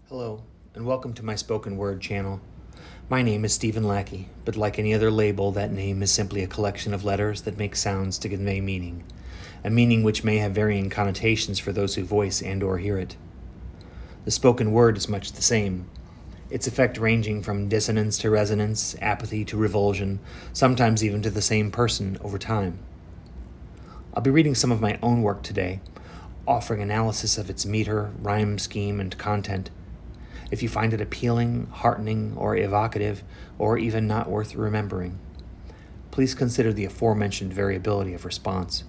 Hello, and welcome to my spoken word channel. My name is Stephen Lackey, but like any other label, that name is simply a collection of letters that make sounds to convey meaning, a meaning which may have varying connotations for those who voice and or hear it. The spoken word is much the same, its effect ranging from dissonance to resonance, apathy to revulsion, sometimes even to the same person over time. I'll be reading some of my own work today, offering analysis of its meter, rhyme scheme, and content. If you find it appealing, heartening, or evocative, or even not worth remembering, please consider the aforementioned variability of response.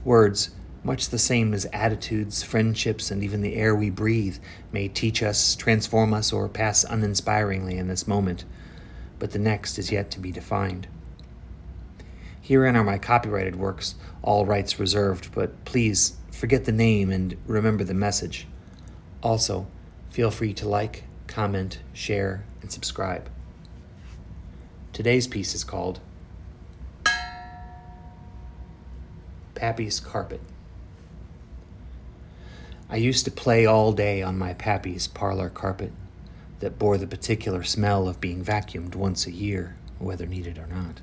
Words, much the same as attitudes, friendships, and even the air we breathe, may teach us, transform us, or pass uninspiringly in this moment, but the next is yet to be defined. Herein are my copyrighted works, all rights reserved, but please forget the name and remember the message. Also, feel free to like, comment, share, and subscribe. Today's piece is called Pappies Carpet. I used to play all day on my Pappies parlor carpet that bore the particular smell of being vacuumed once a year, whether needed or not.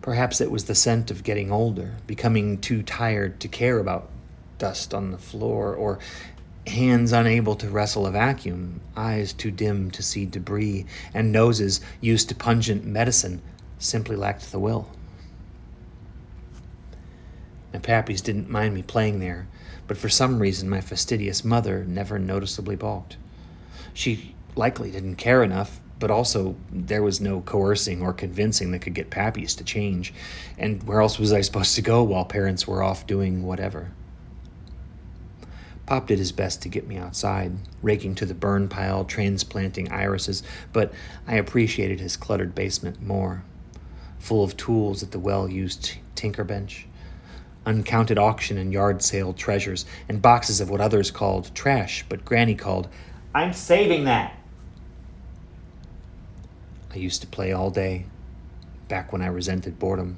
Perhaps it was the scent of getting older, becoming too tired to care about dust on the floor, or hands unable to wrestle a vacuum, eyes too dim to see debris, and noses used to pungent medicine simply lacked the will. My Pappies didn't mind me playing there, but for some reason my fastidious mother never noticeably balked. She likely didn't care enough, but also there was no coercing or convincing that could get Pappies to change, and where else was I supposed to go while parents were off doing whatever? Pop did his best to get me outside, raking to the burn pile, transplanting irises, but I appreciated his cluttered basement more, full of tools at the well-used tinker bench, uncounted auction and yard sale treasures, and boxes of what others called trash, but Granny called, "I'm saving that!" I used to play all day, back when I resented boredom,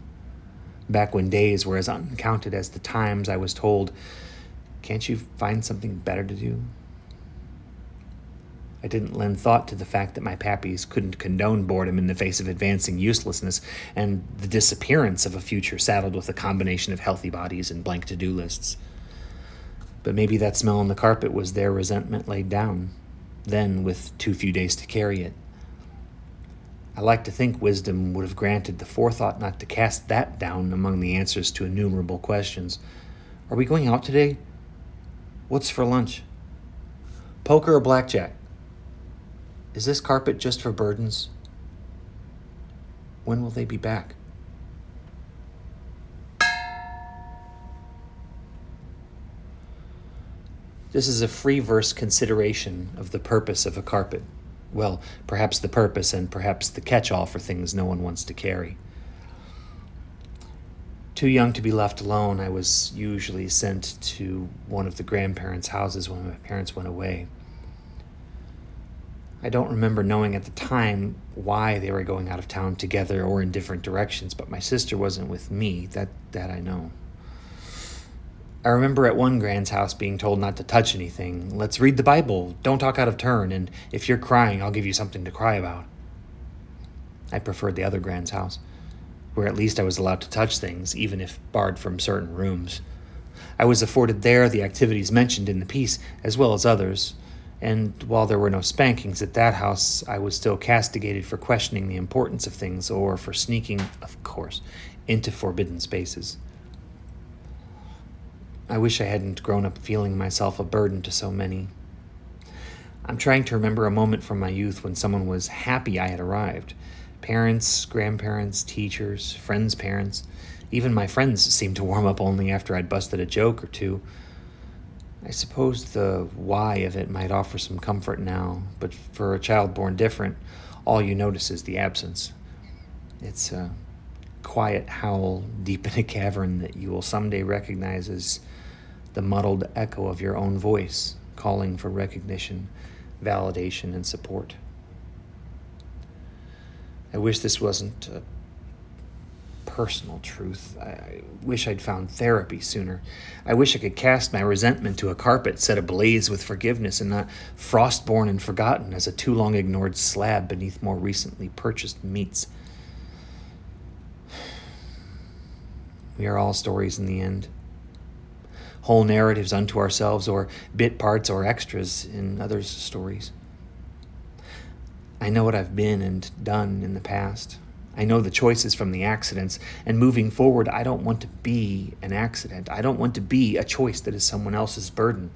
back when days were as uncounted as the times I was told, "Can't you find something better to do?" I didn't lend thought to the fact that my Pappies couldn't condone boredom in the face of advancing uselessness and the disappearance of a future saddled with a combination of healthy bodies and blank to-do lists. But maybe that smell on the carpet was their resentment laid down, then with too few days to carry it. I like to think wisdom would have granted the forethought not to cast that down among the answers to innumerable questions. Are we going out today? What's for lunch? Poker or blackjack? Is this carpet just for burdens? When will they be back? This is a free verse consideration of the purpose of a carpet. Well, perhaps the purpose and perhaps the catch-all for things no one wants to carry. Too young to be left alone, I was usually sent to one of the grandparents' houses when my parents went away. I don't remember knowing at the time why they were going out of town together or in different directions, but my sister wasn't with me, that I know. I remember at one grand's house being told not to touch anything. Let's read the Bible, don't talk out of turn, and if you're crying, I'll give you something to cry about. I preferred the other grand's house, where at least I was allowed to touch things, even if barred from certain rooms. I was afforded there the activities mentioned in the piece, as well as others, and while there were no spankings at that house, I was still castigated for questioning the importance of things, or for sneaking, of course, into forbidden spaces. I wish I hadn't grown up feeling myself a burden to so many. I'm trying to remember a moment from my youth when someone was happy I had arrived. Parents, grandparents, teachers, friends' parents. Even my friends seemed to warm up only after I'd busted a joke or two. I suppose the why of it might offer some comfort now, but for a child born different, all you notice is the absence. It's a quiet howl deep in a cavern that you will someday recognize as the muddled echo of your own voice, calling for recognition, validation, and support. I wish this wasn't a personal truth. I wish I'd found therapy sooner. I wish I could cast my resentment to a carpet set ablaze with forgiveness and not frostborn and forgotten as a too long ignored slab beneath more recently purchased meats. We are all stories in the end. Whole narratives unto ourselves, or bit parts or extras in others' stories. I know what I've been and done in the past. I know the choices from the accidents, and moving forward, I don't want to be an accident. I don't want to be a choice that is someone else's burden.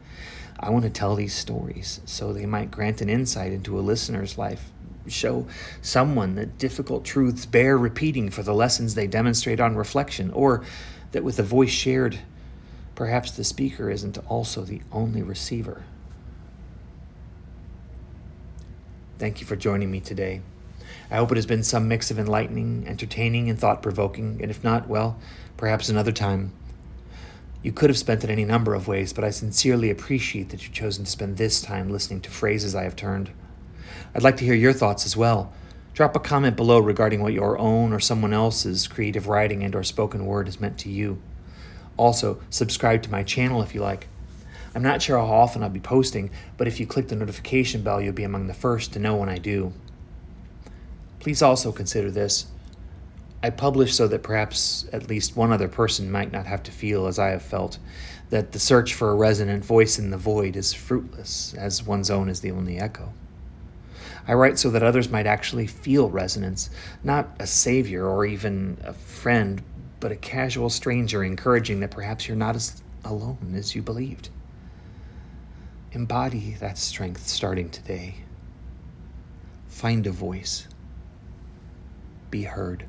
I want to tell these stories so they might grant an insight into a listener's life, show someone that difficult truths bear repeating for the lessons they demonstrate on reflection, or that with a voice shared, perhaps the speaker isn't also the only receiver. Thank you for joining me today. I hope it has been some mix of enlightening, entertaining, and thought-provoking, and if not, well, perhaps another time. You could have spent it any number of ways, but I sincerely appreciate that you've chosen to spend this time listening to phrases I have turned. I'd like to hear your thoughts as well. Drop a comment below regarding what your own or someone else's creative writing and/or spoken word has meant to you. Also, subscribe to my channel if you like. I'm not sure how often I'll be posting, but if you click the notification bell, you'll be among the first to know when I do. Please also consider this. I publish so that perhaps at least one other person might not have to feel as I have felt, that the search for a resonant voice in the void is fruitless, as one's own is the only echo. I write so that others might actually feel resonance, not a savior or even a friend, but a casual stranger encouraging that perhaps you're not as alone as you believed. Embody that strength starting today. Find a voice. Be heard.